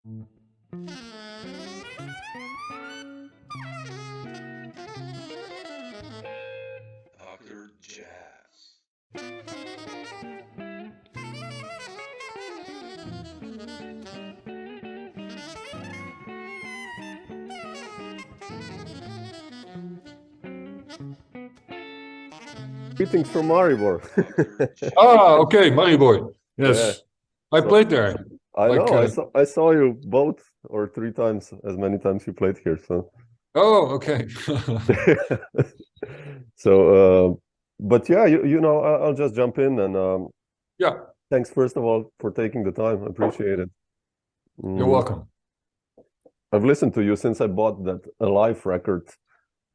Bakker Jazz. Greetings from Maribor. Okay, Maribor. Yes, yeah. I played there. I know. I saw you both or 3 times, as many times you played here. So. Oh, okay. So, but yeah, you know, I'll just jump in and yeah. Thanks first of all for taking the time. I appreciate it. You're welcome. I've listened to you since I bought that a live record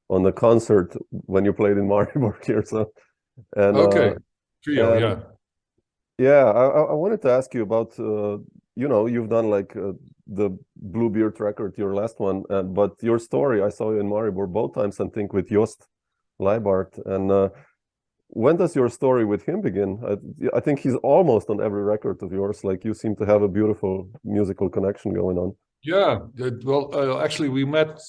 on the concert when you played in Maribor here. So, and okay, trio, yeah. Yeah, I wanted to ask you about you know, you've done like the Bluebeard record, your last one, but your story, I saw you in Maribor both times, I think, with Joost Lijbaart. And when does your story with him begin? I think he's almost on every record of yours. Like, you seem to have a beautiful musical connection going on. Yeah, well, actually, we met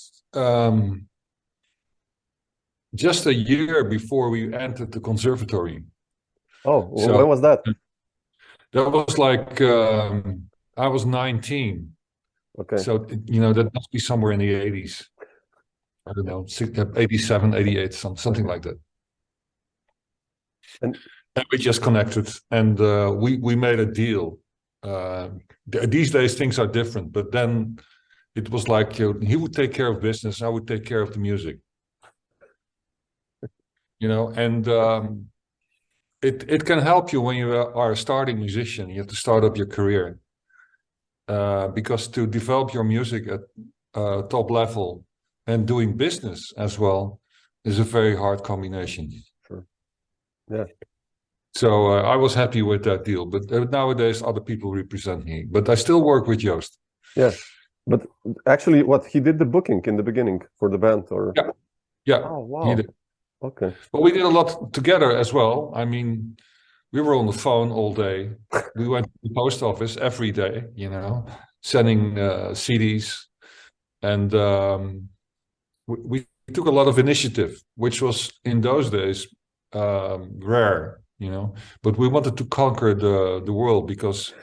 just a year before we entered the conservatory. Oh, so, when was that? That was like, I was 19. Okay. So, you know, that must be somewhere in the 80s. I don't know, 87, 88, something like that. And we just connected, and we made a deal. These days things are different, but then it was like he would take care of business, I would take care of the music. You know, and it can help you when you are a starting musician. You have to start up your career, because to develop your music at top level and doing business as well is a very hard combination. Sure. Yeah. So I was happy with that deal, but nowadays other people represent me. But I still work with Joost. Yeah, but actually, what he did the booking in the beginning for the band, or yeah. Oh wow. He did. Okay. But we did a lot together as well. I mean, we were on the phone all day. We went to the post office every day, you know, sending CDs, and we took a lot of initiative, which was in those days rare. You know, but we wanted to conquer the world, because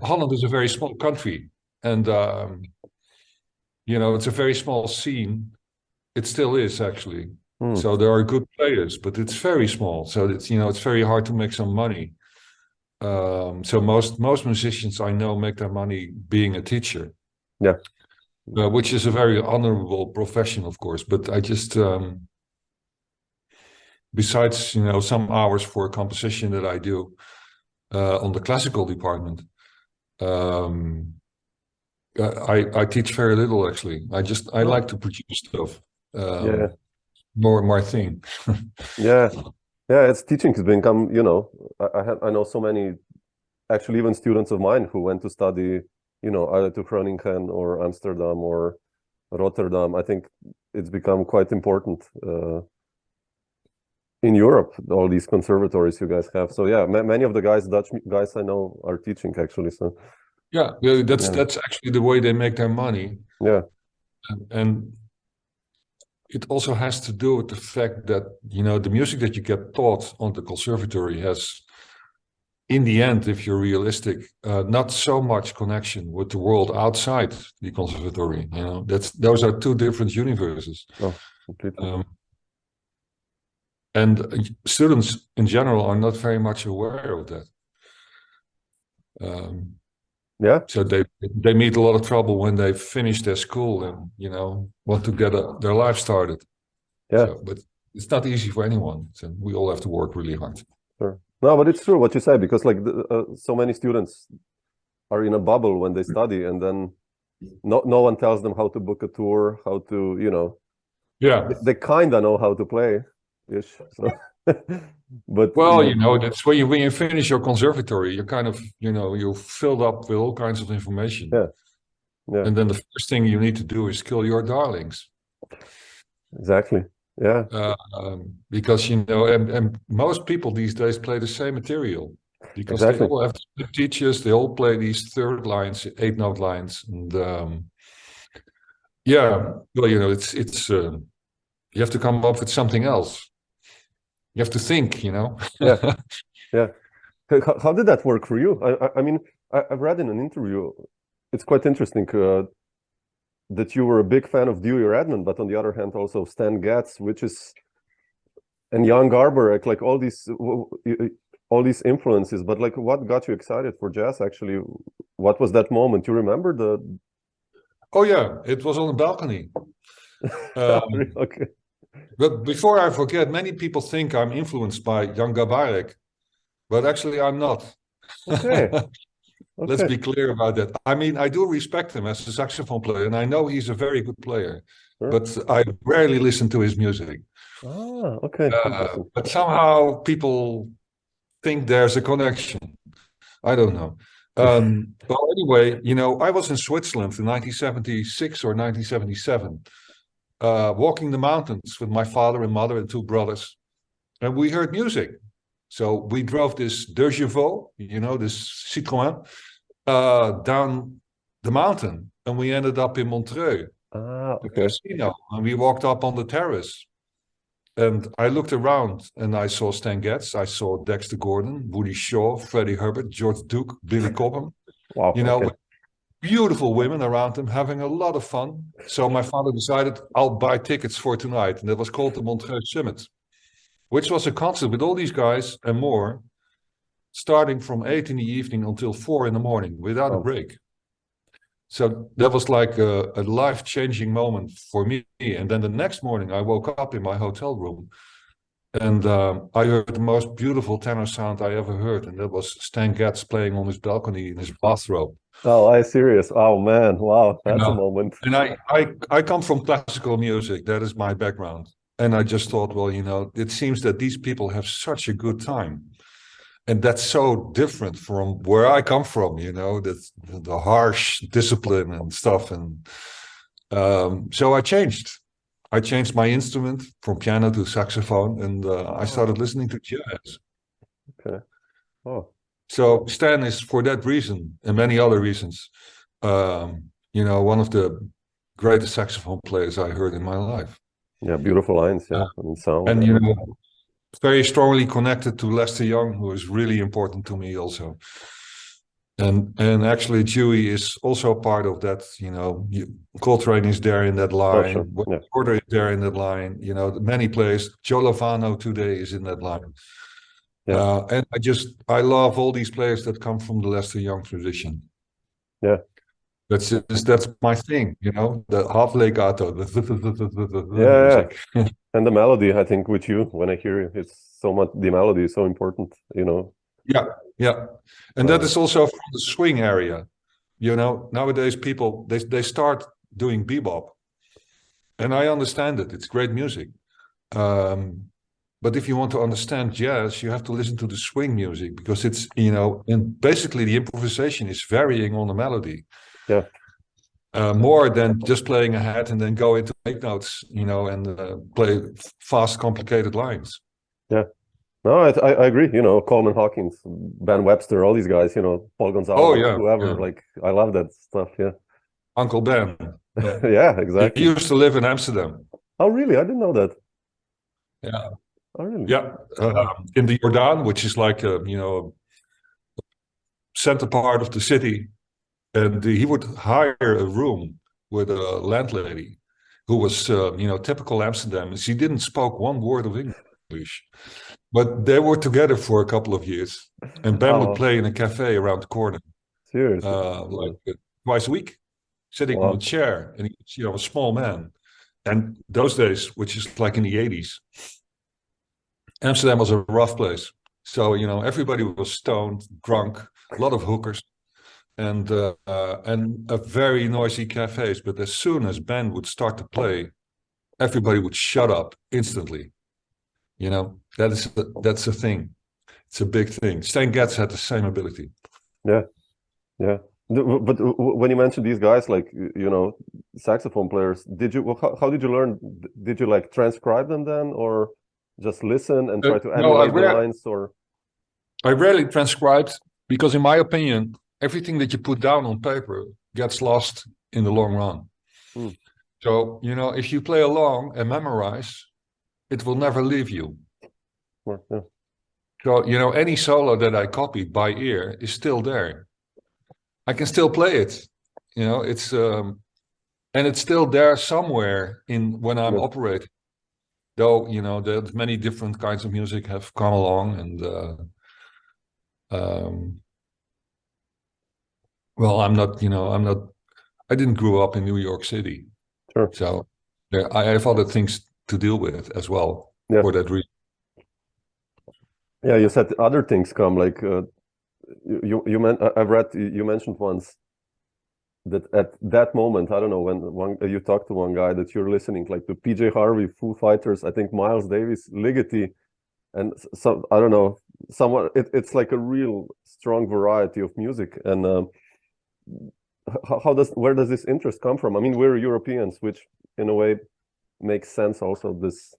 Holland is a very small country, and you know, it's a very small scene. It still is, actually. So there are good players, but it's very small. So it's, you know, it's very hard to make some money. So most musicians I know make their money being a teacher. Yeah. Which is a very honorable profession, of course. But I just besides, you know, some hours for a composition that I do on the classical department, I teach very little, actually. I like to produce stuff. Yeah. More my thing. Yeah. Yeah, it's teaching has become, you know, I know so many, actually even students of mine who went to study, you know, either to Groningen or Amsterdam or Rotterdam. I think it's become quite important in Europe, all these conservatories you guys have. So yeah, many of the Dutch guys I know are teaching, actually. So yeah, that's actually the way they make their money. Yeah. And it also has to do with the fact that, you know, the music that you get taught on the conservatory has, in the end, if you're realistic, not so much connection with the world outside the conservatory. You know, those are two different universes. Oh, completely. And students in general are not very much aware of that. Yeah. So they meet a lot of trouble when they finish their school and, you know, want to get their life started. Yeah. So, but it's not easy for anyone. So we all have to work really hard. Sure. No, but it's true what you say, because like so many students are in a bubble when they study, and then no one tells them how to book a tour, how to, you know. Yeah. They kind of know how to play ish. So but well, you know, that's when you finish your conservatory, you're kind of, you know, you're filled up with all kinds of information. Yeah. Yeah. And then the first thing you need to do is kill your darlings. Exactly. Yeah. Because, you know, and most people these days play the same material. because Exactly. they all have teachers. They all play these third lines, 8-note lines, and yeah. Well, it's you have to come up with something else. You have to think. Yeah, yeah. How did that work for you? I mean, I've read in an interview, it's quite interesting that you were a big fan of Dewey Redman, but on the other hand, also Stan Getz, and Jan Garbarek, like all these influences. But like, what got you excited for jazz? Actually, what was that moment? You remember the? Oh yeah, it was on the balcony. Okay. But before I forget, many people think I'm influenced by Jan Garbarek, but actually I'm not. Okay. Let's be clear about that. I mean, I do respect him as a saxophone player, and I know he's a very good player, Sure. but I rarely listen to his music. Ah, okay. But somehow people think there's a connection. I don't know. Well, anyway, I was in Switzerland in 1976 or 1977, walking the mountains with my father and mother and two brothers, and we heard music. So we drove this Deux Chevaux, this Citroën, down the mountain, and we ended up in Montreux, the casino, and we walked up on the terrace. And I looked around, and I saw Stan Getz, I saw Dexter Gordon, Woody Shaw, Freddie Hubbard, George Duke, Billy Cobham. Wow. With beautiful women around him, having a lot of fun. So my father decided, I'll buy tickets for tonight, and it was called the Montreux Summit, which was a concert with all these guys and more, starting from 8 in the evening until 4 in the morning without a break. So that was like a life-changing moment for me. And then the next morning, I woke up in my hotel room, and I heard the most beautiful tenor sound I ever heard, and that was Stan Getz playing on his balcony in his bathrobe. Oh, I'm serious. Oh man, wow, that's a moment. And I come from classical music. That is my background. And I just thought, well, it seems that these people have such a good time. And that's so different from where I come from, that's the harsh discipline and stuff. And so I changed my instrument from piano to saxophone, and I started listening to jazz. Okay. Oh. So Stan is, for that reason and many other reasons, one of the greatest saxophone players I heard in my life. Yeah, beautiful lines. Yeah, sound. And very strongly connected to Lester Young, who is really important to me also. And actually, Dewey is also part of that. Coltrane is there in that line. Oh, sure. Porter is there in that line. Many players. Joe Lovano today is in that line. Yeah. And I love all these players that come from the Lester Young tradition. Yeah. That's my thing, the half legato. Yeah. And the melody, I think, with you, when I hear it, it's so much, the melody is so important, Yeah. And that is also from the swing area. Nowadays people, they start doing bebop. And I understand it. It's great music. But if you want to understand jazz, you have to listen to the swing music, because it's, and basically the improvisation is varying on the melody. Yeah. More than just playing ahead and then go into 8 notes, and play fast, complicated lines. Yeah. No, I agree. Coleman Hawkins, Ben Webster, all these guys, Paul Gonzalez, whoever. Yeah. Like, I love that stuff. Yeah. Uncle Ben. Yeah, exactly. He used to live in Amsterdam. Oh, really? I didn't know that. Yeah. Oh, really? Yeah. In the Jordaan, which is like center part of the city. And he would hire a room with a landlady who was, typical Amsterdam. She didn't spoke one word of English, but they were together for a couple of years. And Ben would play in a cafe around the corner, seriously, twice a week, sitting on a chair. And he was, a small man. And those days, which is like in the 80s, Amsterdam was a rough place. So, everybody was stoned, drunk, a lot of hookers. And a very noisy cafes, but as soon as Ben would start to play, everybody would shut up instantly. That's a thing. It's a big thing. Stan Getz had the same ability. Yeah. But when you mentioned these guys, like saxophone players, how did you learn? Did you like transcribe them then, or just listen and try to emulate the lines? Or I rarely transcribed because, in my opinion, everything that you put down on paper gets lost in the long run. Mm. So, you know, if you play along and memorize, it will never leave you. Yeah. So, you know, any solo that I copied by ear is still there. I can still play it. You know, it's and it's still there somewhere in when I'm operating. Though, you know, there's many different kinds of music have come along, and well, I didn't grow up in New York City. Sure. So I have other things to deal with as well for that reason. Yeah, you said other things come, like I've read you mentioned once that at that moment, I don't know, when you talked to one guy, that you're listening like to PJ Harvey, Foo Fighters, I think Miles Davis, Ligeti, and some, I don't know, someone. It's like a real strong variety of music. And where does this interest come from? I mean, we're Europeans, which in a way makes sense. Also, this.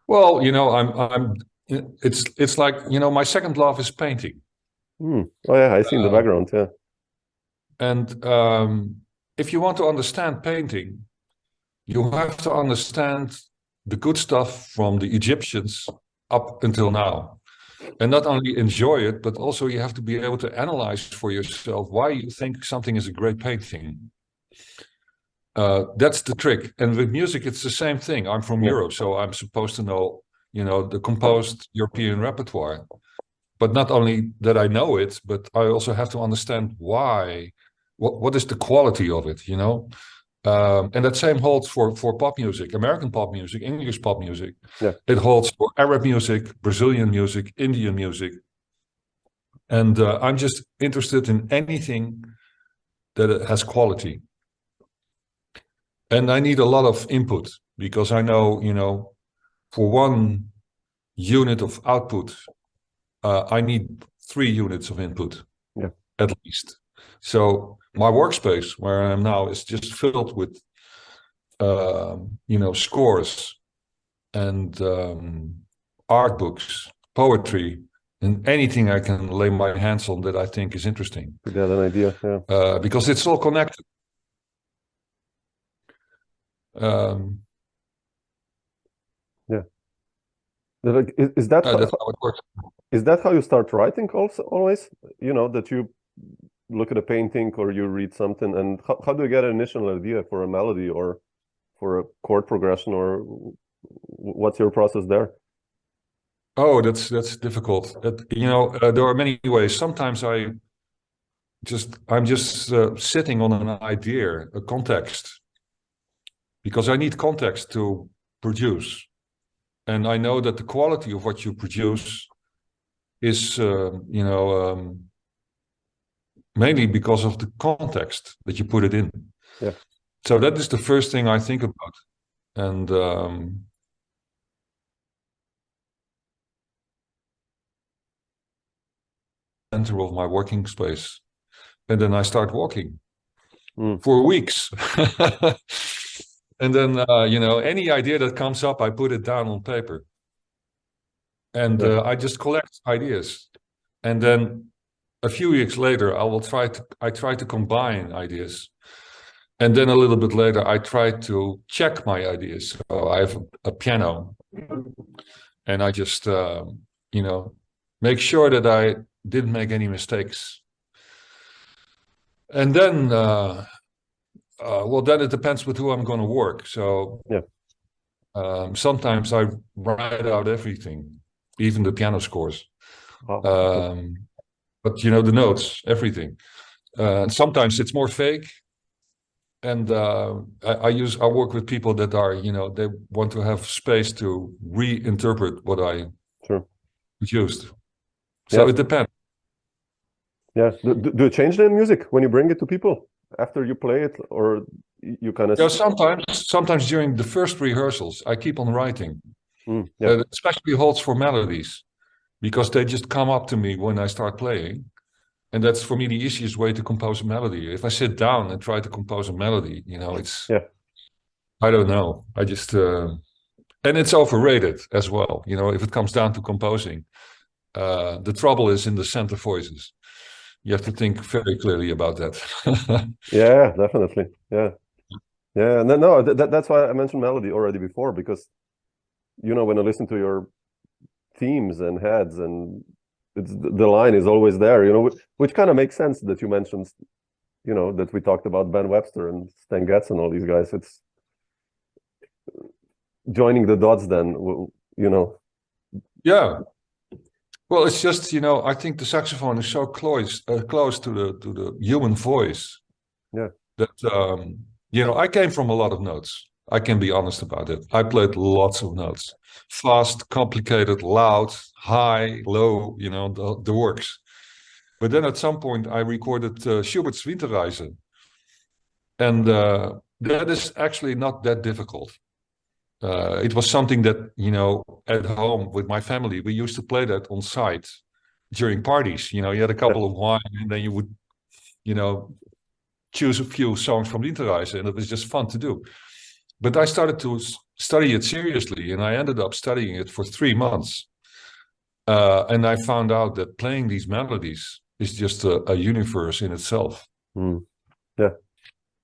Well, you know, it's like, you know, my second love is painting. Oh yeah, I see in the background. Yeah. And if you want to understand painting, you have to understand the good stuff from the Egyptians up until now. And not only enjoy it, but also you have to be able to analyze for yourself why you think something is a great painting. That's the trick. And with music, it's the same thing. I'm from Europe, so I'm supposed to know, you know, the composed European repertoire. But not only that I know it, but I also have to understand why. What is the quality of it, you know? And that same holds for pop music, American pop music, English pop music. Yeah. It holds for Arab music, Brazilian music, Indian music. And I'm just interested in anything that has quality. And I need a lot of input because I know, you know, for one unit of output, I need 3 units of input, at least. So my workspace where I am now is just filled with, you know, scores and art books, poetry, and anything I can lay my hands on that I think is interesting. To get an idea, because it's all connected. Is that that's how it works. Is that how you start writing also always? You know, that you look at a painting or you read something, and how do you get an initial idea for a melody or for a chord progression, or what's your process there? Oh, that's difficult. You know, there are many ways. Sometimes I'm just sitting on an idea, a context, because I need context to produce. And I know that the quality of what you produce is, you know, mainly because of the context that you put it in. Yeah. So that is the first thing I think about. And center of my working space. And then I start walking for weeks. And then, you know, any idea that comes up, I put it down on paper. And I just collect ideas. And then a few weeks later, I try to combine ideas. And then a little bit later, I try to check my ideas. So I have a piano. And I just, you know, make sure that I didn't make any mistakes. And then, well, then it depends with who I'm going to work. So sometimes I write out everything, even the piano scores. But, you know, the notes, everything. Sometimes it's more fake. And I work with people that are, you know, they want to have space to reinterpret what I produced. So it depends. Yeah. Do you change the music when you bring it to people after you play it, or you kind of? Yeah, sometimes during the first rehearsals, I keep on writing. That especially holds for melodies, because they just come up to me when I start playing. And that's for me the easiest way to compose a melody. If I sit down and try to compose a melody, you know, it's, I don't know. I just, and it's overrated as well. You know, if it comes down to composing, The trouble is in the center voices. You have to think very clearly about that. Yeah, definitely. Yeah. Yeah, no, that's why I mentioned melody already before, because when I listen to your themes and heads, and the line is always there, which kind of makes sense that you mentioned, that we talked about Ben Webster and Stan Getz and all these guys. It's joining the dots then, Yeah. Well, it's just, I think the saxophone is so close to the human voice. Yeah. That I came from a lot of notes. I can be honest about it. I played lots of notes. Fast, complicated, loud, high, low, the works. But then at some point I recorded Schubert's Winterreise. And that is actually not that difficult. It was something that, at home with my family, we used to play that on site during parties. You had a couple of wine, and then you would, choose a few songs from Winterreise, and it was just fun to do. But I started to study it seriously, and I ended up studying it for 3 months. And I found out that playing these melodies is just a universe in itself. Yeah.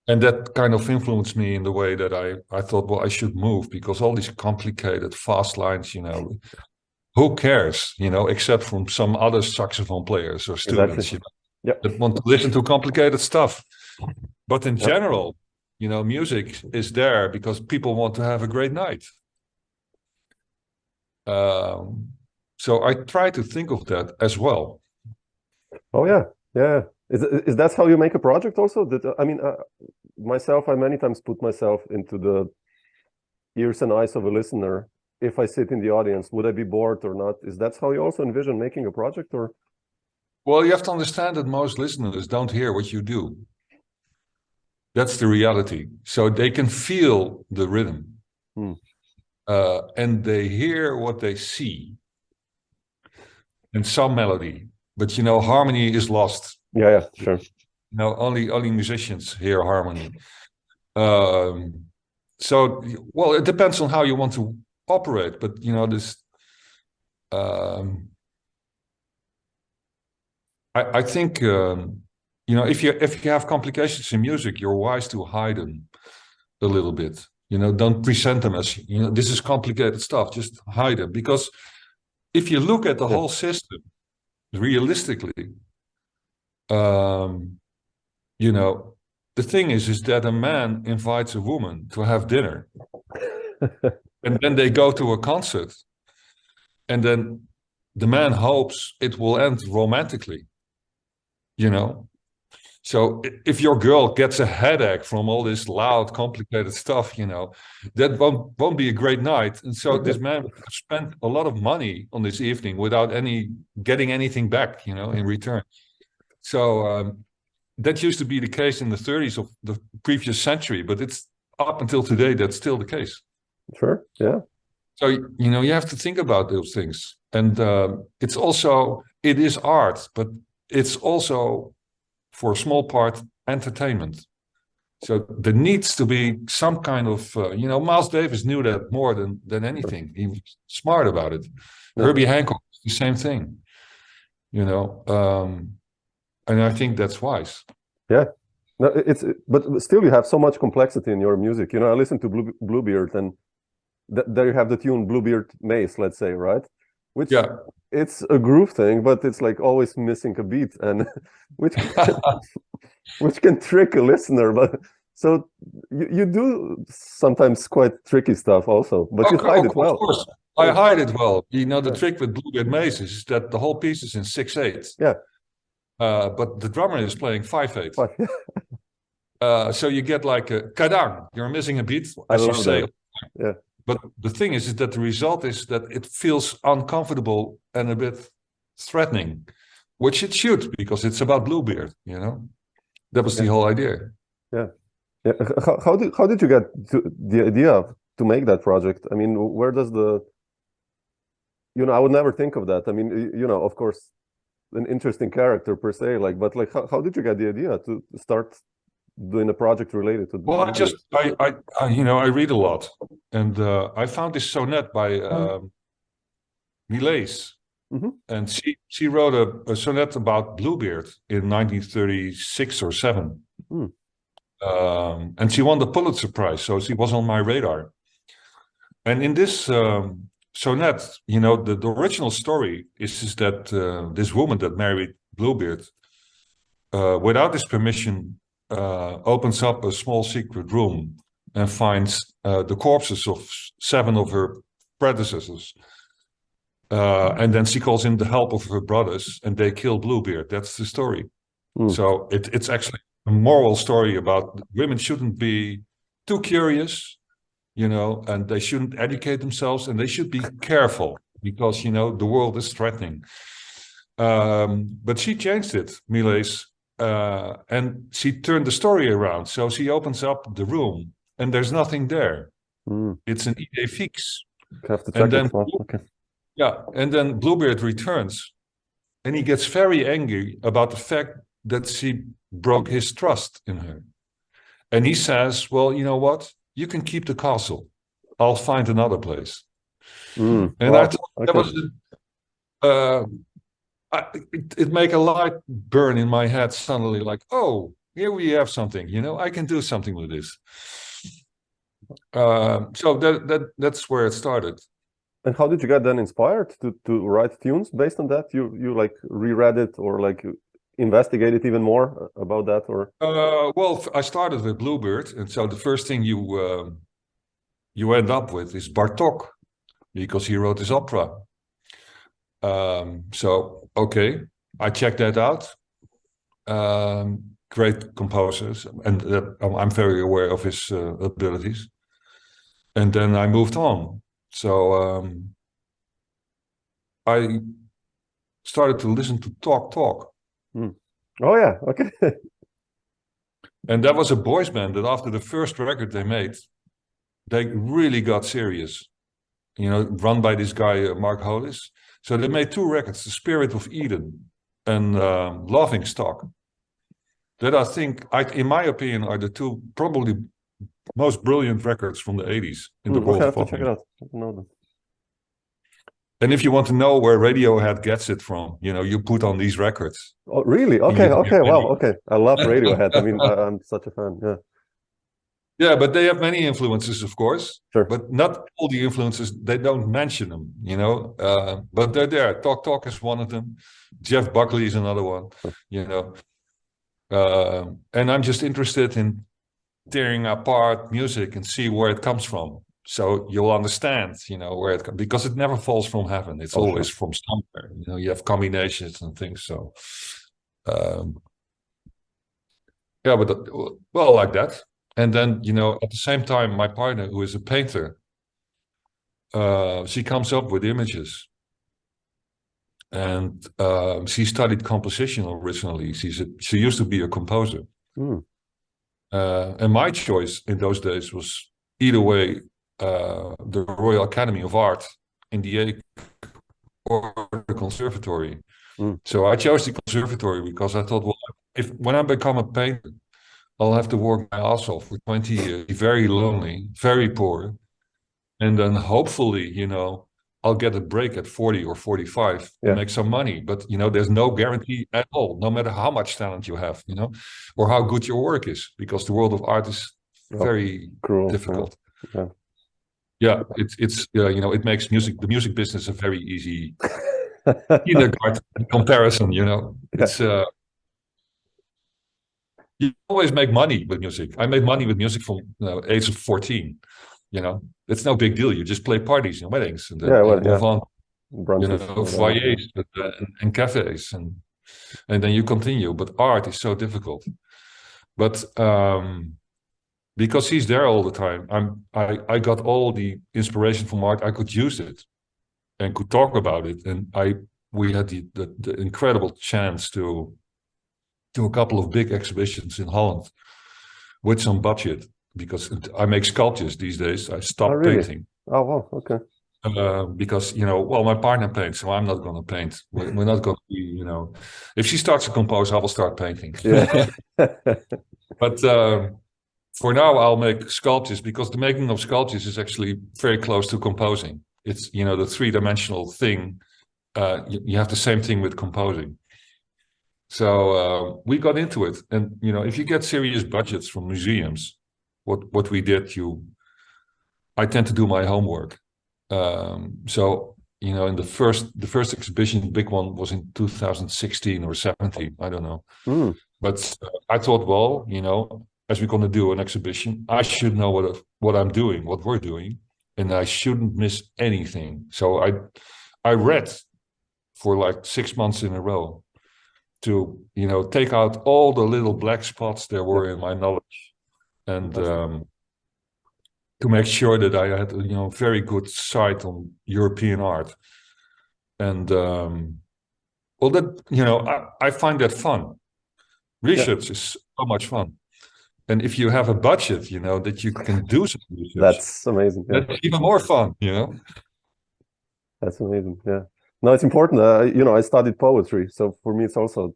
And that kind of influenced me in the way that I thought, well, I should move, because all these complicated, fast lines, who cares, except from some other saxophone players or students, that want to listen to complicated stuff. But in general, music is there because people want to have a great night. So I try to think of that as well. Oh, yeah. Yeah. Is that how you make a project also? Myself, I many times put myself into the ears and eyes of a listener. If I sit in the audience, would I be bored or not? Is that how you also envision making a project, or? Well, you have to understand that most listeners don't hear what you do. That's the reality. So they can feel the rhythm. And they hear what they see. And some melody. But, harmony is lost. Yeah, sure. Only musicians hear harmony. So, well, it depends on how you want to operate. But, this... I think, if you have complications in music, you're wise to hide them a little bit. Don't present them as, this is complicated stuff. Just hide them. Because if you look at the whole system, realistically, the thing is that a man invites a woman to have dinner. And then they go to a concert. And then the man hopes it will end romantically. So if your girl gets a headache from all this loud, complicated stuff, that won't be a great night. And so this man spent a lot of money on this evening without getting anything back, in return. So that used to be the case in the 30s of the previous century, but it's up until today, that's still the case. Sure, yeah. So, you have to think about those things. And it is art, but it's also, for a small part, entertainment. So there needs to be some kind of, Miles Davis knew that more than anything. He was smart about it. Yeah. Herbie Hancock, the same thing, and I think that's wise. Yeah, no, but still you have so much complexity in your music. I listen to Bluebeard, and there you have the tune Bluebeard Mace, let's say, right? Which it's a groove thing, but it's like always missing a beat, and which can trick a listener. But so you do sometimes quite tricky stuff also, but you hide it well. Of course, I hide it well. The trick with Bluebeard Mace is that the whole piece is in 6/8. Yeah. But the drummer is playing 5/8. So you get like a kadang. You're missing a beat, as you say. Yeah. But the thing is that the result is that it feels uncomfortable and a bit threatening, which it should, because it's about Bluebeard, That was the whole idea. Yeah. Yeah. How did you get the idea to make that project? I mean, where does I would never think of that. I mean, of course, an interesting character per se, but how did you get the idea to start doing a project related to? Well, I read a lot, and I found this sonnet by Millet, and she wrote a sonnet about Bluebeard in 1936 or 7. And she won the Pulitzer Prize, so she was on my radar. And in this sonnet, the original story is that this woman that married Bluebeard, without his permission, opens up a small secret room and finds the corpses of 7 of her predecessors. And then she calls in the help of her brothers, and they kill Bluebeard. That's the story. So it's actually a moral story about women shouldn't be too curious, and they shouldn't educate themselves, and they should be careful because, the world is threatening. But she changed it, Miles, and she turned the story around. So she opens up the room, and there's nothing there. It's an idée fixe. Have to check it. Okay. Yeah, and then Bluebeard returns, and he gets very angry about the fact that she broke his trust in her. And he says, well, you know what? You can keep the castle. I'll find another place. And I thought that was it made a light burn in my head suddenly, like, oh, here we have something, I can do something with this. So that's where it started. And how did you get then inspired to write tunes based on that? You like reread it or like investigated even more about that, or? Well, I started with Bluebeard, and so the first thing you end up with is Bartók, because he wrote his opera. So okay, I checked that out. Great composers, and I'm very aware of his abilities. And then I moved on. So I started to listen to Talk. Oh yeah, okay. And that was a boys band that after the first record they made, they really got serious. Run by this guy Mark Hollis. So they made 2 records, The Spirit of Eden and Laughing Stock. That I think, in my opinion, are the 2 probably most brilliant records from the 80s in the world of pop music. Check it out. I don't know them. And if you want to know where Radiohead gets it from, you put on these records. Oh, really? Okay, wow, okay. I love Radiohead. I mean, I'm such a fan, yeah. Yeah, but they have many influences, of course. Sure. But not all the influences, they don't mention them, but they're there. Talk is one of them. Jeff Buckley is another one, and I'm just interested in tearing apart music and see where it comes from. So you'll understand, where it comes, because it never falls from heaven. It's always from somewhere. You have combinations and things. So, yeah, but well, like that. And then, at the same time, my partner, who is a painter, she comes up with images. And she studied composition originally. She used to be a composer. And my choice in those days was either way, the Royal Academy of Art in The Hague or the conservatory. So I chose the conservatory because I thought, well, when I become a painter, I'll have to work my ass off for 20 years, be very lonely, very poor. And then hopefully, I'll get a break at 40 or 45 and make some money. But, there's no guarantee at all, no matter how much talent you have, or how good your work is, because the world of art is very difficult. Yeah, it's it makes the music business a very easy kindergarten comparison, It's you always make money with music. I made money with music from age of 14. It's no big deal. You just play parties and weddings and then move on. Foyers and cafes, and then you continue. But art is so difficult. But because he's there all the time, I got all the inspiration from art. I could use it and could talk about it, and we had the incredible chance to do a couple of big exhibitions in Holland with some budget, because I make sculptures these days. I stopped painting. Oh, wow, okay. Because, my partner paints, so I'm not going to paint. We're not going to be, if she starts to compose, I will start painting. Yeah. But for now, I'll make sculptures, because the making of sculptures is actually very close to composing. It's, the 3-dimensional thing you have the same thing with composing. So we got into it, and if you get serious budgets from museums, what we did, I tend to do my homework. So in the first exhibition, big one, was in 2016 or 17, I don't know. But I thought, well, as we're going to do an exhibition, I should know what I'm doing, what we're doing, and I shouldn't miss anything. So I read for like 6 months in a row to take out all the little black spots there were in my knowledge, and to make sure that I had very good sight on European art. And well, that I find that fun. Research is so much fun, and if you have a budget, that you can do some research, that's amazing. That's even more fun. That's amazing. Yeah. No, it's important. I studied poetry, so for me, it's also,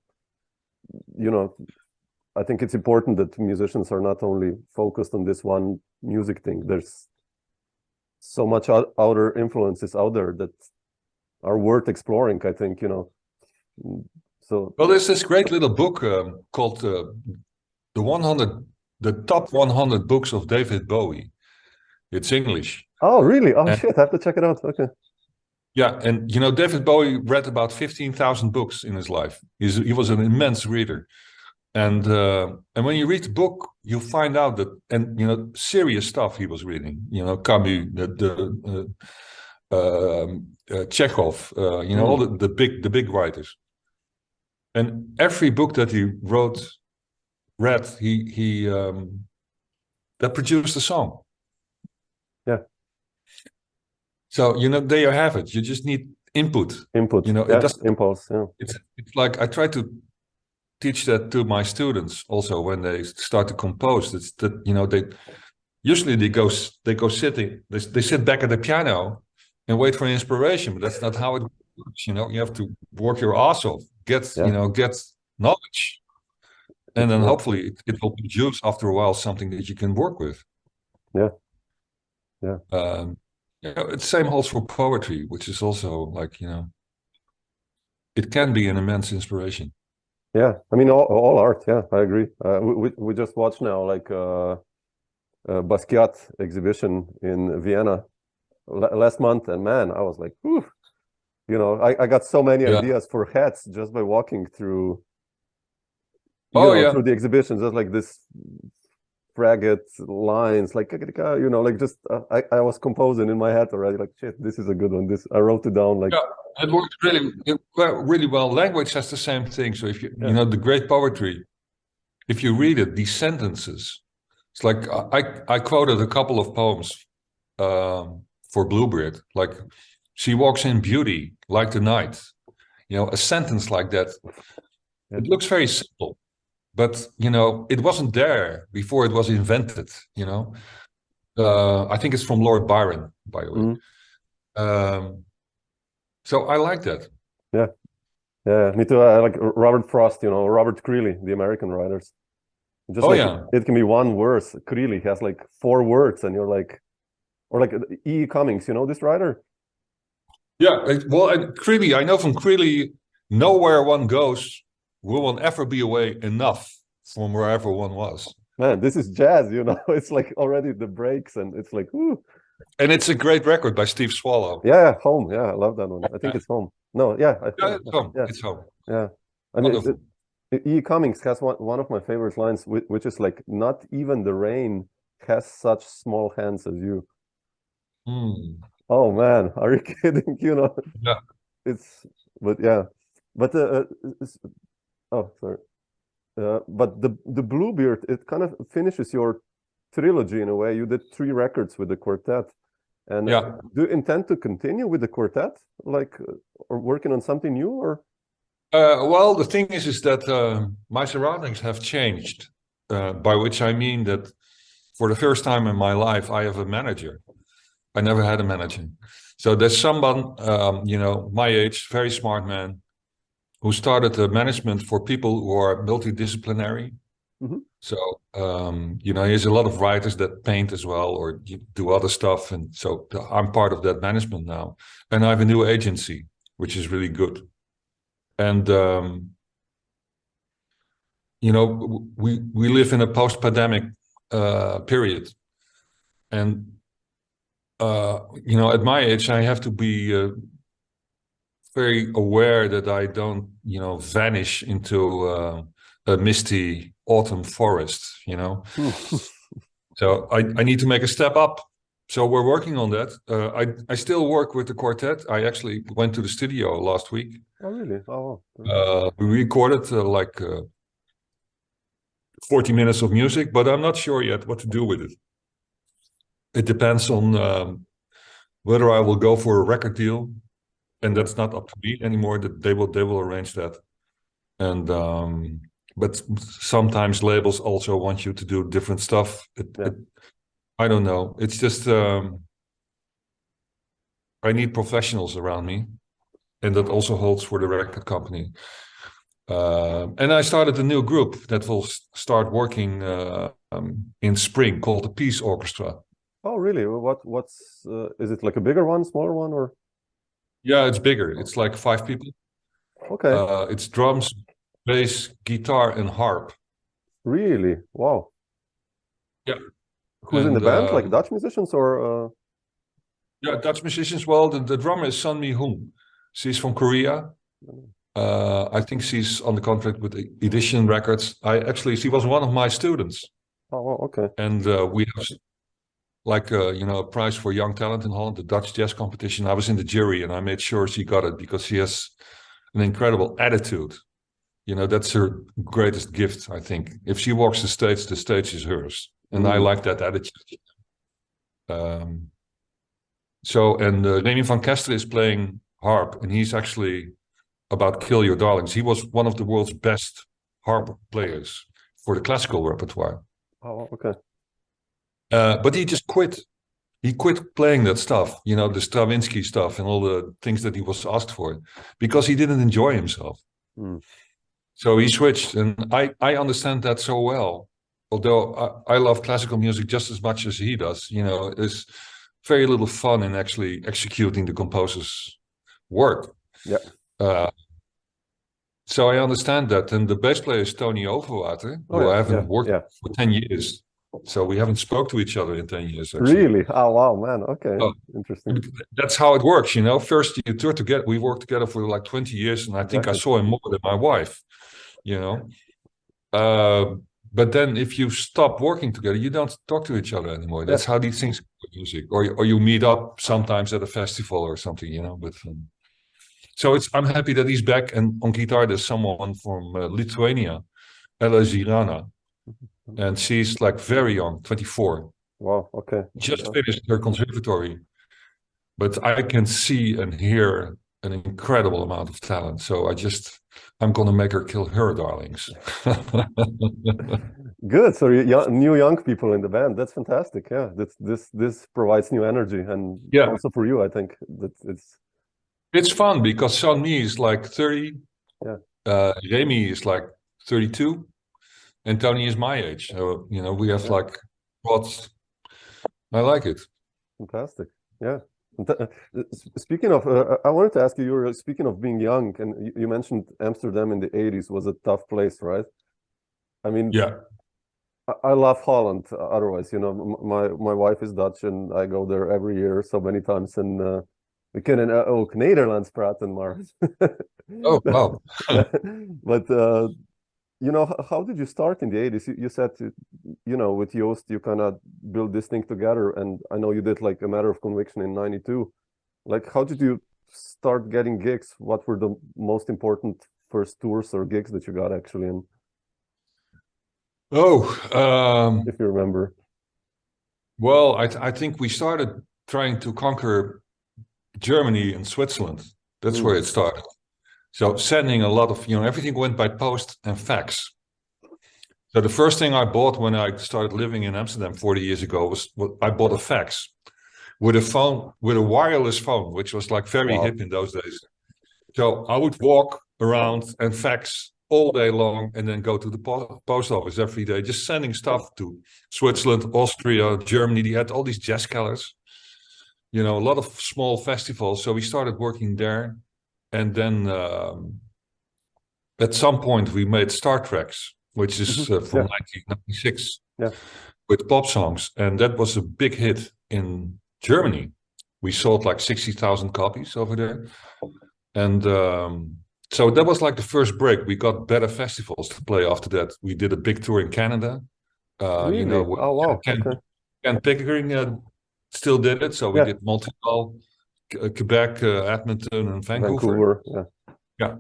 I think it's important that musicians are not only focused on this one music thing. There's so much outer influences out there that are worth exploring, I think, So, well, there's this great little book called the top 100 books of David Bowie. It's English. Oh, really? Oh, shit! I have to check it out. Okay. Yeah, and David Bowie read about 15,000 books in his life. He was an immense reader, and when you read the book, you find out that, and serious stuff he was reading. Camus, Chekhov, all the big writers. And every book that he read, he that produced a song. Yeah. So there you have it. You just need input. Input. It doesn't, impulse. Yeah. It's like I try to teach that to my students also when they start to compose. It's that they usually they go sitting. They sit back at the piano and wait for inspiration, but that's not how it works. You have to work your ass off. Get knowledge, and then hopefully it will produce after a while something that you can work with. Yeah. The same holds for poetry, which is also like it can be an immense inspiration. Yeah, I mean all art. Yeah, I agree. We just watched now like Basquiat exhibition in Vienna last month, and man, I was like, whew. I got so many ideas for hats just by walking through, through the exhibition, just like this fragate lines, like just I was composing in my head already, like, shit, this is a good one. This I wrote it down, like it worked really well. Language has the same thing. So if the great poetry, if you read it, these sentences, it's like I quoted a couple of poems for Bluebeard, like, she walks in beauty like the night. A sentence like that. It looks very simple, but it wasn't there before it was invented. I think it's from Lord Byron, by the way. So I like that. Yeah, me too. I like Robert Frost. Robert Creeley, the American writers. Just it can be one verse. Creeley has like 4 words, and you're like, or like E. Cummings. This writer. Yeah, well, and Creeley, I know from Creeley, nowhere one goes will one ever be away enough from wherever one was. Man, this is jazz, It's like already the breaks, and it's like, ooh. And it's a great record by Steve Swallow. Yeah, Home. Yeah, I love that one. I think it's Home. No, yeah. It's Home. Yeah. It's Home. Yeah. I mean, E. Cummings has one of my favorite lines, which is like, not even the rain has such small hands as you. Oh man, are you kidding? Yeah. But sorry. But the Bluebeard, it kind of finishes your trilogy in a way. You did 3 records with the quartet, and do you intend to continue with the quartet, like, or working on something new, or? Well, the thing is that my surroundings have changed, by which I mean that for the first time in my life, I have a manager. I never had a manager. So there's someone, my age, very smart man, who started a management for people who are multidisciplinary. So, he has a lot of writers that paint as well or do other stuff. And so I'm part of that management now. And I have a new agency which is really good. And we live in a post-pandemic period, and at my age, I have to be very aware that I don't, vanish into a misty autumn forest. So I need to make a step up. So we're working on that. I still work with the quartet. I actually went to the studio last week. Oh, really? Oh. We recorded 40 minutes of music, but I'm not sure yet what to do with it. It depends on whether I will go for a record deal, and that's not up to me anymore. That they will arrange that. And but sometimes labels also want you to do different stuff. I don't know. It's just I need professionals around me, and that also holds for the record company. And I started a new group that will start working in spring called the Peace Orchestra. Oh, really? What's is it like a bigger one, smaller one, or? Yeah, it's bigger. It's like 5 people. Okay. It's drums, bass, guitar, and harp. Really? Wow. Yeah. Who's in the band? Like Dutch musicians or? Yeah, Dutch musicians. Well, the drummer is Sun Mi Hoon. She's from Korea. I think she's on the contract with Edition Records. She was one of my students. Oh, okay. And we have a prize for young talent in Holland, the Dutch jazz competition. I was in the jury, and I made sure she got it because she has an incredible attitude. That's her greatest gift, I think. If she walks the stage is hers. And I like that attitude. Remy van Kester is playing harp, and he's actually about Kill Your Darlings. He was one of the world's best harp players for the classical repertoire. Oh, okay. But he just quit. He quit playing that stuff, the Stravinsky stuff and all the things that he was asked for, because he didn't enjoy himself. So he switched, and I understand that so well. Although I love classical music just as much as he does, there's very little fun in actually executing the composer's work. Yeah. So I understand that. And the bass player is Tony Overwater, who I haven't worked for 10 years. So we haven't spoke to each other in 10 years. Actually. Really? Oh, wow, man. Okay. Interesting. That's how it works, First you tour together. We worked together for like 20 years, and I think I saw him more than my wife, But then if you stop working together, you don't talk to each other anymore. That's how these things go with music. Or you meet up sometimes at a festival or something, But so I'm happy that he's back. And on guitar, there's someone from Lithuania, Ella Zirana. And she's like very young, 24. Wow, okay. Just finished her conservatory. But I can see and hear an incredible amount of talent. So I'm going to make her kill her darlings. Good. So new young people in the band. That's fantastic. Yeah, this provides new energy, and also for you, I think that it's fun because Sunmi is like 30. Yeah. Remy is like 32, and Tony is my age. So we have what's. I like it. Fantastic. Yeah. Speaking of, I wanted to ask you. You were speaking of being young, and you mentioned Amsterdam in the 80s was a tough place, right? I mean, I love Holland. Otherwise, my wife is Dutch, and I go there every year so many times. And we kunnen ook Nederlands praten, maar. Oh, wow. But how did you start in the 80s? You said, with Joost, you kind of built this thing together, and I know you did like A Matter of Conviction in '92. Like, how did you start getting gigs? What were the most important first tours or gigs that you got actually in? If you remember. Well, I think we started trying to conquer Germany and Switzerland. That's where it started. So sending a lot of, everything went by post and fax. So the first thing I bought when I started living in Amsterdam 40 years ago was I bought a fax with a wireless phone, which was like very hip in those days. So I would walk around and fax all day long and then go to the post office every day, just sending stuff to Switzerland, Austria, Germany. They had all these jazz kellers, a lot of small festivals. So we started working there. and then at some point we made Star Treks, which is from 1996 with pop songs, and that was a big hit in Germany. We sold like 60,000 copies over there, and so that was like the first break. We got better festivals to play after that. We did a big tour in Canada. Really? You know, Oh wow! Ken Pickering still did it, so we did Montreal, Quebec, Edmonton, and Vancouver. Yeah.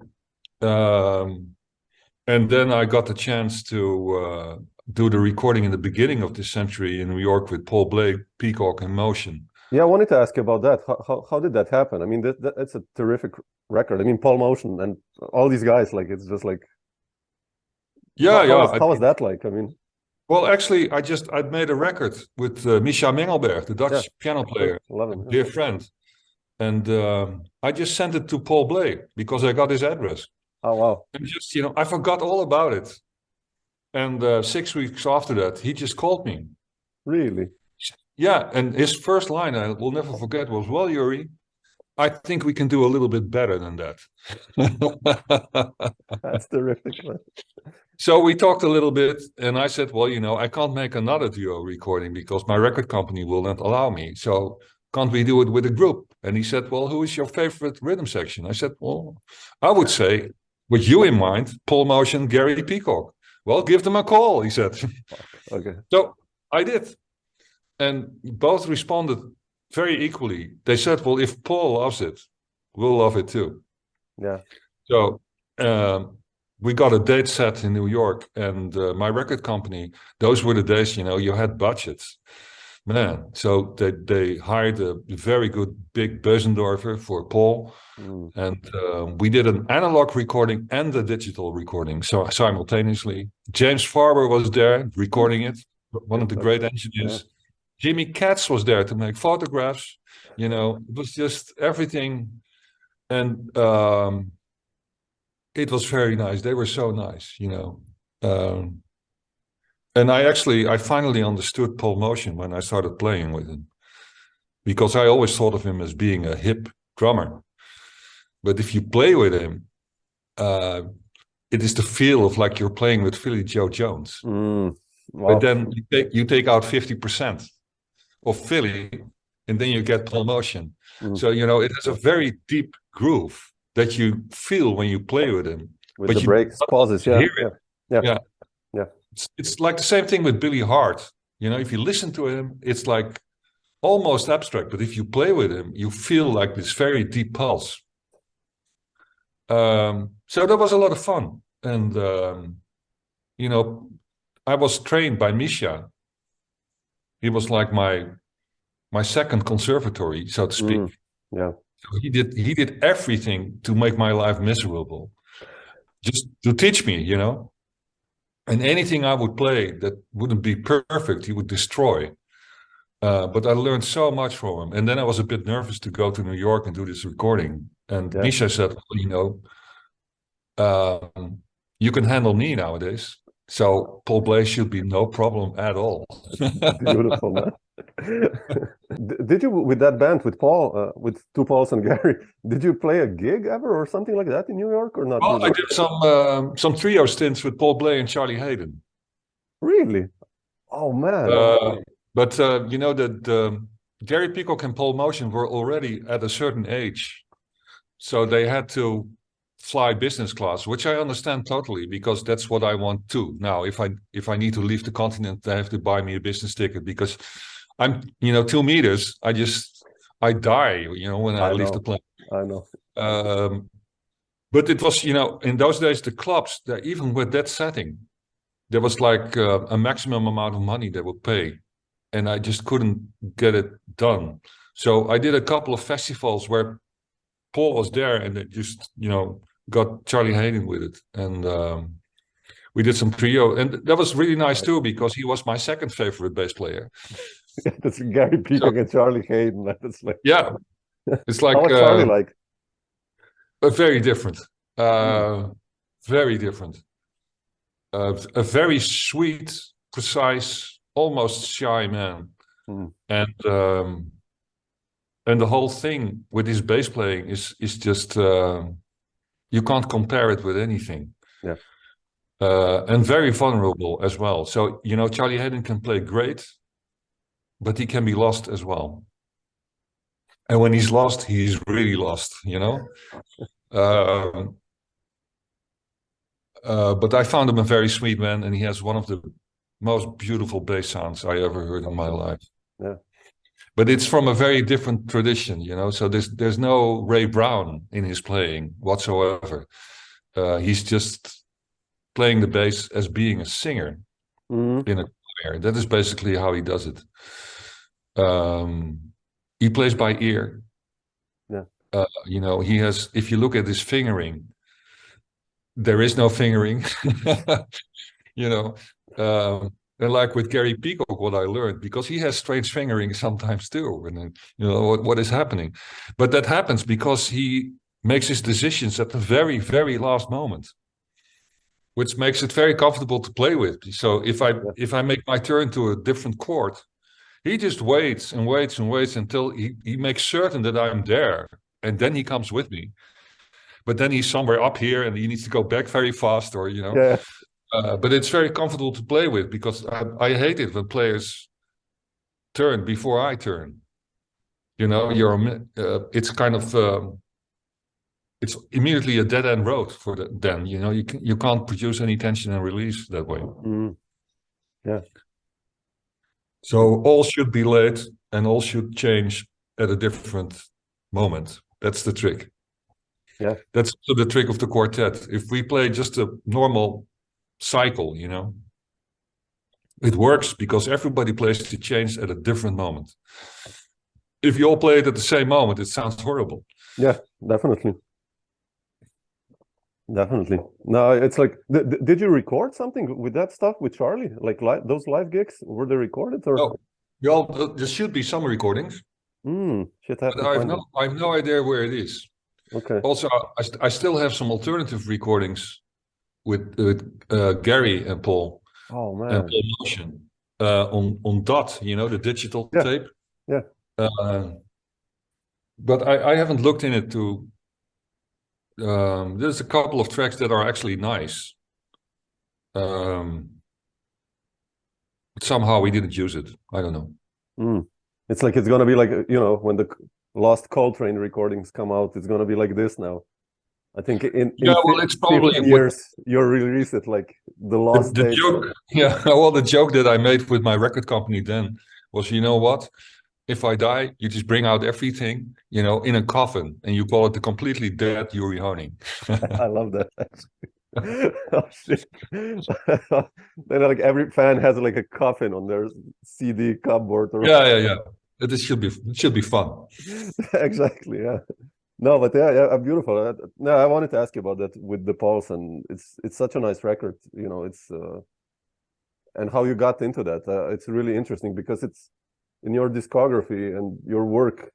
And then I got the chance to do the recording in the beginning of this century in New York with Paul Bley, Peacock, and Motian. Yeah, I wanted to ask you about that. How did that happen? I mean, that's a terrific record. I mean, Paul Motian and all these guys, like, it's just like... How was that like? I mean... Well, actually, I'd made a record with Misha Mengelberg, the Dutch piano player, dear friend. And I just sent it to Paul Bley because I got his address. Oh, wow. And just, you know, I forgot all about it. And 6 weeks after that, he just called me. Really? Yeah, and his first line, I will never forget, was, well, Yuri, I think we can do a little bit better than that. That's terrific, man. So we talked a little bit, and I said, well, you know, I can't make another duo recording because my record company will not allow me. So can't we do it with a group? And he said, well, who is your favorite rhythm section? I said, well, I would say, with you in mind, Paul Motian, Gary Peacock. Well, give them a call, he said. Okay. So I did. And both responded very equally. They said, well, if Paul loves it, we'll love it too. Yeah. So we got a date set in New York, and my record company, those were the days, you know, you had budgets. Man, so they hired a very good big Bösendorfer for Paul. And we did an analog recording and a digital recording, so simultaneously. James Farber was there recording it, one of the great engineers. Jimmy Katz was there to make photographs. You know, it was just everything. And it was very nice. They were so nice, you know. And I finally understood Paul Motian when I started playing with him, because I always thought of him as being a hip drummer. But if you play with him, it is the feel of like you're playing with Philly Joe Jones. Wow. But then you take out 50% of Philly, and then you get Paul Motian. So, you know, it has a very deep groove that you feel when you play with him. With the breaks, pauses, yeah. It's like the same thing with Billy Hart. You know, if you listen to him, it's like almost abstract. But if you play with him, you feel like this very deep pulse. So that was a lot of fun. And, you know, I was trained by Misha. He was like my second conservatory, so to speak. So he did everything to make my life miserable, just to teach me, you know. And anything I would play that wouldn't be perfect, he would destroy. But I learned so much from him. And then I was a bit nervous to go to New York and do this recording. And Misha said, well, you know, you can handle me nowadays. So Paul Bley should be no problem at all. Beautiful, man. Did you, with that band, with Paul, with two Pauls and Gary, did you play a gig ever or something like that in New York or not? Well, I did some trio stints with Paul Bley and Charlie Hayden. Really? Oh, man. But you know that Gary Peacock and Paul Motian were already at a certain age. So they had to fly business class, which I understand totally, because that's what I want too. Now, if I need to leave the continent, they have to buy me a business ticket, because I'm, you know, 2 meters. I die, you know, when I leave the plane. I know. But it was, you know, in those days, the clubs, even with that setting, there was like a maximum amount of money they would pay. And I just couldn't get it done. So I did a couple of festivals where Paul was there, and they just, you know, got Charlie Hayden with it. And we did some trio. And that was really nice too, because he was my second favorite bass player. That's Gary Peacock and Charlie Hayden. That's like... Yeah. It's like... How was Charlie like? Very different. Very different. A very sweet, precise, almost shy man. And the whole thing with his bass playing is just You can't compare it with anything. Yeah. And very vulnerable as well. So, you know, Charlie Haden can play great, but he can be lost as well. And when he's lost, he's really lost, you know. But I found him a very sweet man, and he has one of the most beautiful bass sounds I ever heard in my life. Yeah. But it's from a very different tradition, you know. So there's no Ray Brown in his playing whatsoever. He's just playing the bass as being a singer in a choir. That is basically how he does it. He plays by ear. Yeah. You know, he has. If you look at his fingering, there is no fingering. You know. And like with Gary Peacock, what I learned, because he has strange fingering sometimes too, and then, you know what is happening. But that happens because he makes his decisions at the very, very last moment, which makes it very comfortable to play with. So if I make my turn to a different chord, he just waits and waits and waits until he makes certain that I'm there, and then he comes with me. But then he's somewhere up here, and he needs to go back very fast, or you know. Yeah. But it's very comfortable to play with, because I hate it when players turn before I turn. You know, it's kind of it's immediately a dead end road for them. You know, you can't produce any tension and release that way. Yeah. So all should be laid, and all should change at a different moment. That's the trick. Yeah. That's the trick of the quartet. If we play just a normal cycle, you know, it works because everybody plays the change at a different moment. If you all play it at the same moment, it sounds horrible. Yeah, definitely. No, it's like, did you record something with that stuff with Charlie? Like those live gigs, were they recorded or? No, well, there should be some recordings. Shit, But I have no idea where it is. Okay. Also, I still have some alternative recordings with Gary and Paul. Oh man. And Paul Motian on DOT, you know, the digital tape. Yeah. But I haven't looked in it to. There's a couple of tracks that are actually nice. But somehow we didn't use it. I don't know. It's like it's gonna be like, you know, when the Lost Coltrane recordings come out, it's gonna be like this now. I think in it's probably 15 years you'll release it like the last the joke. Yeah, well, the joke that I made with my record company then was, you know what? If I die, you just bring out everything, you know, in a coffin, and you call it the completely dead Yuri Honing. I love that. Oh shit! Then like every fan has like a coffin on their CD cupboard. Or Yeah. It should be fun. Exactly. Yeah. No, but yeah, beautiful. No, I wanted to ask you about that with the Pulse, and it's such a nice record. You know, it's and how you got into that. It's really interesting because it's in your discography and your work.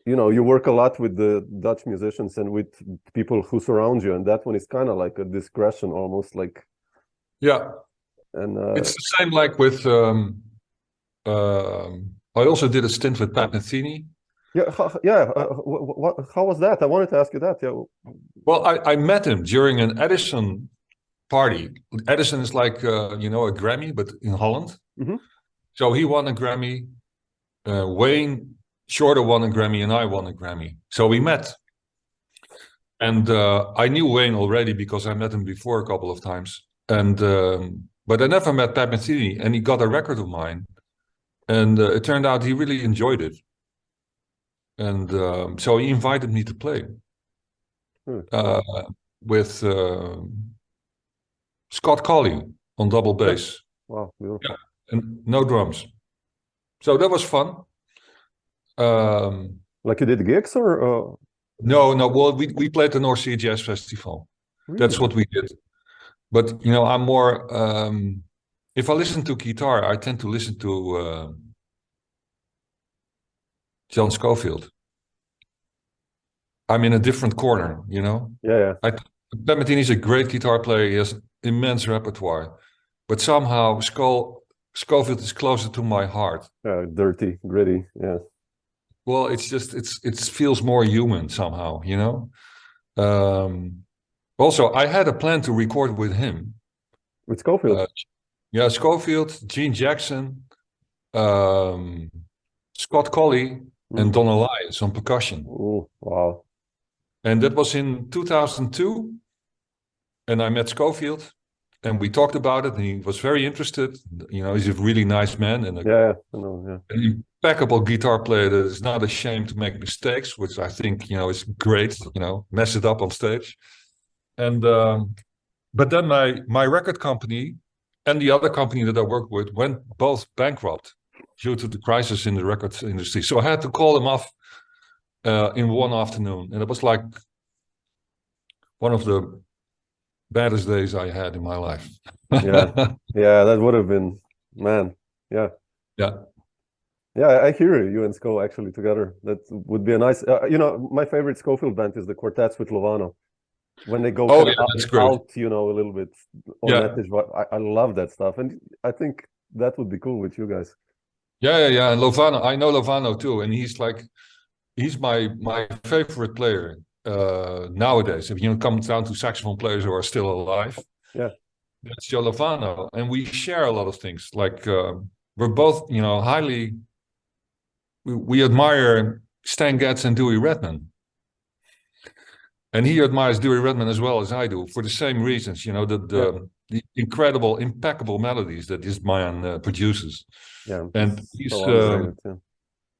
You know, you work a lot with the Dutch musicians and with people who surround you, and that one is kind of like a discretion, almost like. Yeah. And it's the same like with. I also did a stint with Pat Metheny. Yeah. How was that? I wanted to ask you that. Yeah. Well, I met him during an Edison party. Edison is like you know, a Grammy, but in Holland. So he won a Grammy. Wayne Shorter won a Grammy, and I won a Grammy. So we met, and I knew Wayne already because I met him before a couple of times. And but I never met Pat Metheny, and he got a record of mine, and it turned out he really enjoyed it. And so he invited me to play with Scott Colley on double bass. Wow, beautiful. Yeah, and no drums. So that was fun. Like you did gigs or? No. Well, we played the North Sea Jazz Festival. Really? That's what we did. But you know, I'm more. If I listen to guitar, I tend to listen to John Scofield. I'm in a different corner, you know. Yeah. Pat Metheny is a great guitar player. He has immense repertoire, but somehow Scofield is closer to my heart. Dirty, gritty. Yeah. Well, it's just it feels more human somehow, you know. Also, I had a plan to record with him. With Schofield? Yeah, Schofield, Gene Jackson, Scott Colley, and Don Elias on percussion. Oh, wow. And that was in 2002. And I met Schofield, and we talked about it, and he was very interested. You know, he's a really nice man, and I know, an impeccable guitar player that is not ashamed to make mistakes, which I think, you know, is great. You know, mess it up on stage. And but then my record company and the other company that I worked with went both bankrupt due to the crisis in the record industry. So I had to call them off in one afternoon, and it was like one of the baddest days I had in my life. Yeah, that would have been, man. Yeah. I hear you and Sco actually together. That would be a nice. You know, my favorite Schofield band is the quartets with Lovano. When they go out, you know, a little bit. I love that stuff, and I think that would be cool with you guys. Yeah. And Lovano, I know Lovano too, and he's my favorite player. Nowadays, if you come down to saxophone players who are still alive, that's Joe Lovano, and we share a lot of things. Like we're both, you know, we admire Stan Getz and Dewey Redman, and he admires Dewey Redman as well as I do for the same reasons. You know, the incredible, impeccable melodies that this man produces. Yeah, and he's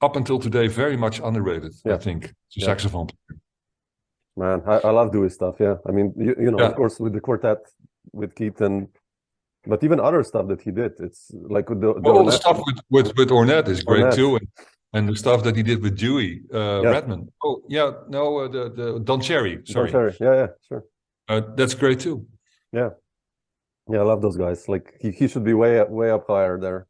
up until today very much underrated. I think as a saxophone player. Man, I love Dewey stuff. Yeah, I mean, you know, of course, with the quartet with Keith, but even other stuff that he did. It's like all the stuff with Ornette is great too, and the stuff that he did with Dewey Redman. Oh yeah, no, the Don Cherry. Sorry, Don Cherry. Yeah, sure. That's great too. Yeah, I love those guys. Like he should be way up higher there.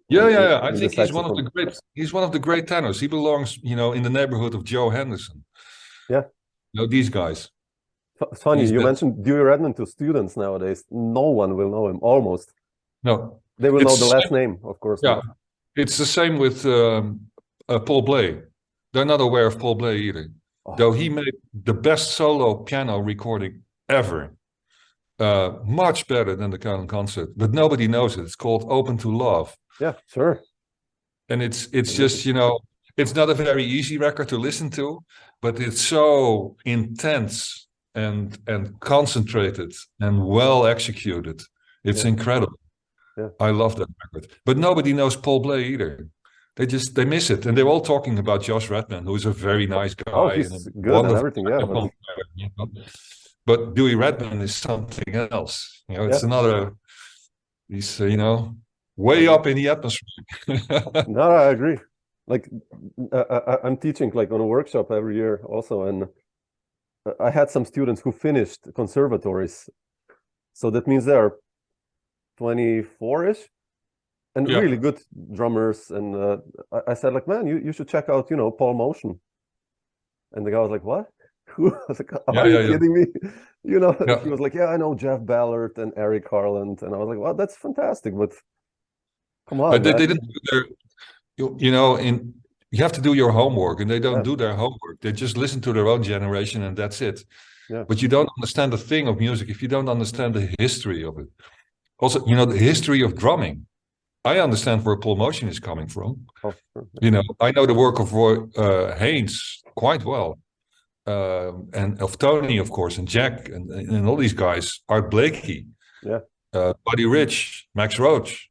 Yeah. I think he's one of the great. He's one of the great tenors. He belongs, you know, in the neighborhood of Joe Henderson. Yeah. No, these guys. It's funny, you mentioned Dewey Redman to students nowadays. No one will know him, almost. No. They will know the last name, of course. Yeah. It's the same with Paul Bley. They're not aware of Paul Bley either. Though he made the best solo piano recording ever. Much better than the Canon concert. But nobody knows it. It's called Open to Love. Yeah, sure. And it's just, you know, it's not a very easy record to listen to, but it's so intense and concentrated and well executed. It's incredible. Yeah. I love that record. But nobody knows Paul Bley either. They miss it. And they're all talking about Josh Redman, who's a very nice guy. Oh, he's good and everything, yeah. You know? But Dewey Redman is something else. You know, it's another, he's, you know, way up in the atmosphere. No, I agree. Like I'm teaching like on a workshop every year also, and I had some students who finished conservatories, so that means they are 24-ish and really good drummers. And I said like, man, you should check out, you know, Paul Motian. And the guy was like, what? I was like, are you kidding me? You know, he was like, yeah, I know Jeff Ballard and Eric Harland, and I was like, well, that's fantastic, but come on. But they didn't do their. You know, you have to do your homework, and they don't do their homework. They just listen to their own generation, and that's it. Yeah. But you don't understand the thing of music if you don't understand the history of it. Also, you know, the history of drumming. I understand where Paul Motian is coming from. Oh, sure. You know, I know the work of Roy Haynes quite well, and of Tony, of course, and Jack, and all these guys. Art Blakey, Buddy Rich, Max Roach.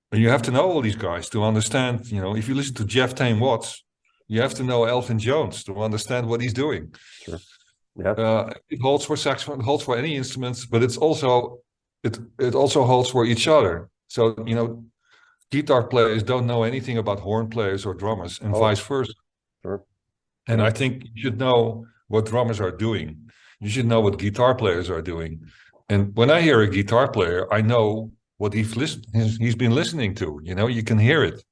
And you have to know all these guys to understand, you know, if you listen to Jeff Tame Watts, you have to know Elvin Jones to understand what he's doing. Sure. Yeah. It holds for saxophone, it holds for any instruments, but it also holds for each other. So, you know, guitar players don't know anything about horn players or drummers, and vice versa. Sure. And I think you should know what drummers are doing. You should know what guitar players are doing. And when I hear a guitar player, I know what he's been listening to. You know, you can hear it.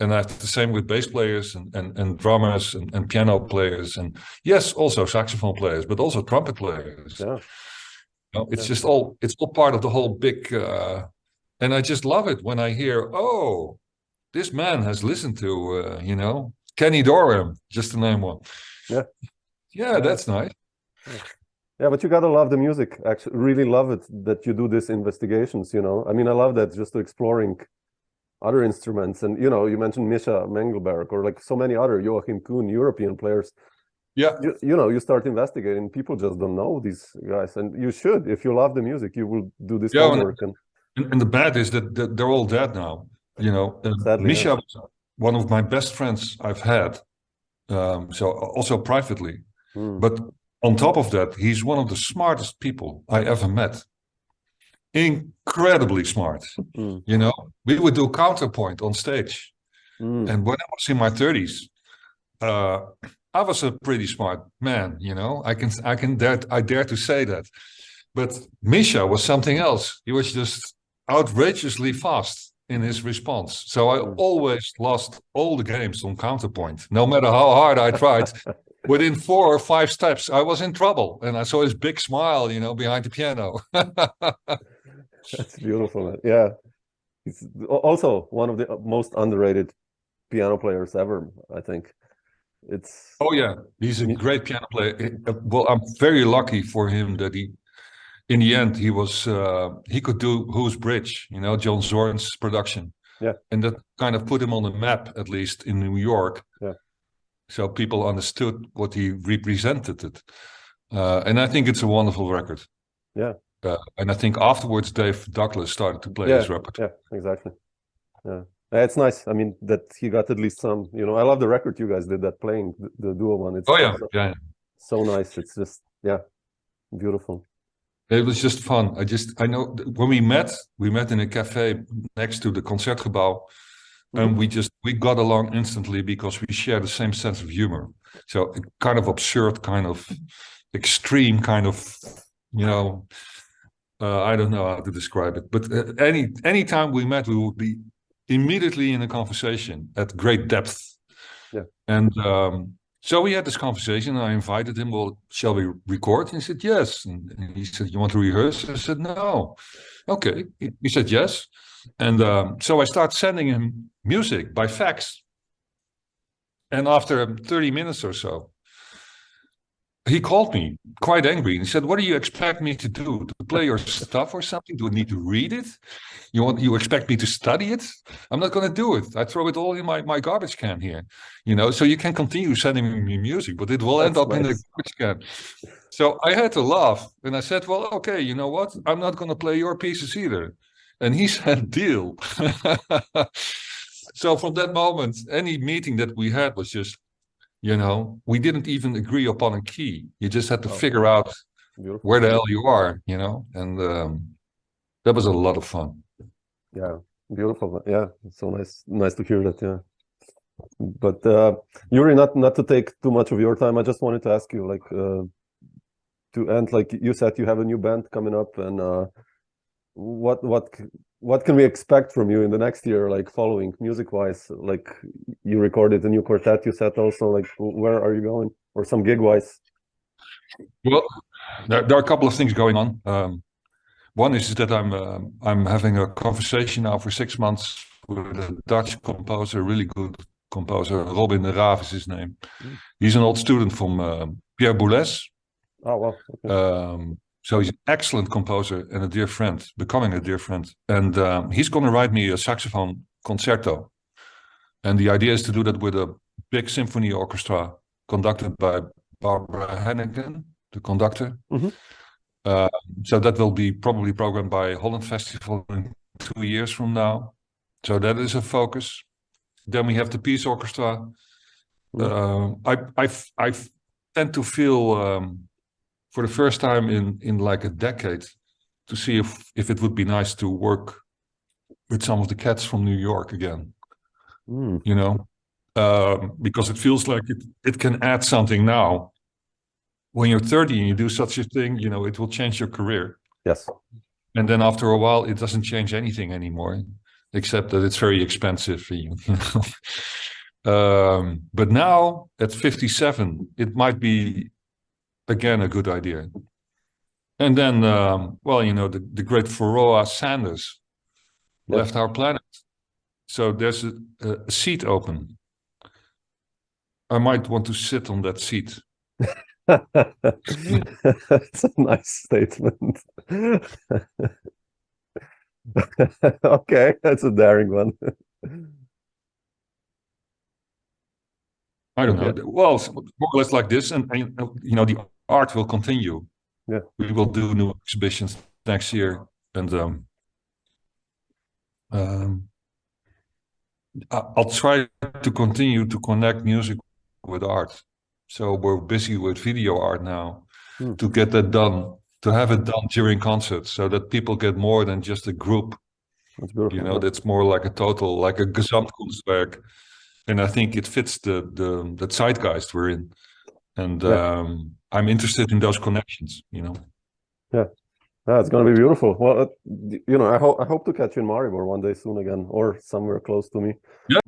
And that's the same with bass players and drummers and piano players, and yes, also saxophone players, but also trumpet players. Yeah. You know, it's all part of the whole big and I just love it when I hear, oh, this man has listened to you know, Kenny Dorham, just to name one. Yeah, that's nice. Yeah, but you gotta love the music. Actually, really love it that you do these investigations. I mean, I love that, just exploring other instruments. And you mentioned Misha Mengelberg or like so many other Joachim Kuhn European players. Yeah. You start investigating. People just don't know these guys, and you should. If you love the music, you will do this homework. And the bad is that they're all dead now. Sadly, Misha was one of my best friends I've had. So also privately, but on top of that, he's one of the smartest people I ever met. Incredibly smart. We would do counterpoint on stage, and when I was in my 30s, I was a pretty smart man. I dare to say that. But Misha was something else. He was just outrageously fast in his response. So I always lost all the games on counterpoint, no matter how hard I tried. Within 4 or 5 steps, I was in trouble, and I saw his big smile, behind the piano. That's beautiful, man. Yeah, he's also one of the most underrated piano players ever, I think. Oh yeah, he's a great piano player. Well, I'm very lucky for him that in the end, he could do Who's Bridge, John Zorn's production. Yeah. And that kind of put him on the map, at least in New York. Yeah. So people understood what he represented. And I think it's a wonderful record. Yeah. And I think afterwards, Dave Douglas started to play his repertoire. Yeah, exactly. Yeah. It's nice. I mean, that he got at least some, I love the record you guys did, that playing the duo one. It's so nice. It's just, beautiful. It was just fun. I know when we met in a cafe next to the Concertgebouw, and we got along instantly because we share the same sense of humor. So kind of absurd, kind of extreme, kind of, I don't know how to describe it. But any time we met, we would be immediately in a conversation at great depth. Yeah. And so we had this conversation, and I invited him, well, shall we record? And he said, yes. And he said, you want to rehearse? I said, no. Okay. He said, yes. And so I started sending him music by fax. And after 30 minutes or so, he called me quite angry. And he said, what do you expect me to do? To play your stuff or something? Do I need to read it? You expect me to study it? I'm not going to do it. I throw it all in my garbage can here. So you can continue sending me music, but it will end up in the garbage can. So I had to laugh. And I said, well, okay, you know what? I'm not going to play your pieces either. And he said, deal. So from that moment, any meeting that we had was just, we didn't even agree upon a key. You just had to figure out where the hell you are, and that was a lot of fun. Yeah, beautiful. Yeah, it's so nice to hear that. Yeah, but Yuri, not to take too much of your time, I just wanted to ask you, like, to end, like you said, you have a new band coming up, and what can we expect from you in the next year, like following music-wise? Like, you recorded a new quartet, you said also, like, where are you going? Or some gig-wise? Well, there are a couple of things going on. One is that I'm having a conversation now for 6 months with a Dutch composer, really good composer. Robin de Raaf is his name. He's an old student from Pierre Boulez. Oh, wow. Okay. So he's an excellent composer and a dear friend, becoming a dear friend. And he's going to write me a saxophone concerto. And the idea is to do that with a big symphony orchestra conducted by Barbara Henneken, the conductor. So that will be probably programmed by Holland Festival in 2 years from now. So that is a focus. Then we have the Peace Orchestra. I tend to feel... for the first time in like a decade, to see if it would be nice to work with some of the cats from New York again, because it feels like it can add something now. When you're 30 and you do such a thing, it will change your career. Yes. And then after a while, it doesn't change anything anymore, except that it's very expensive for you. But now at 57, it might be again a good idea. And then, the great Pharoah Sanders left our planet. So there's a seat open. I might want to sit on that seat. It's a nice statement. Okay, that's a daring one. I don't know. Okay. Well, more or less like this, and you know, the art will continue. Yeah. We will do new exhibitions next year, and I'll try to continue to connect music with art. So we're busy with video art now to get that done, to have it done during concerts, so that people get more than just a group. That's beautiful. You know, that's more like a total, like a Gesamtkunstwerk. And I think it fits the zeitgeist we're in. And I'm interested in those connections, you know. Yeah. It's going to be beautiful. Well, you know, I hope to catch you in Maribor one day soon again, or somewhere close to me. Yeah.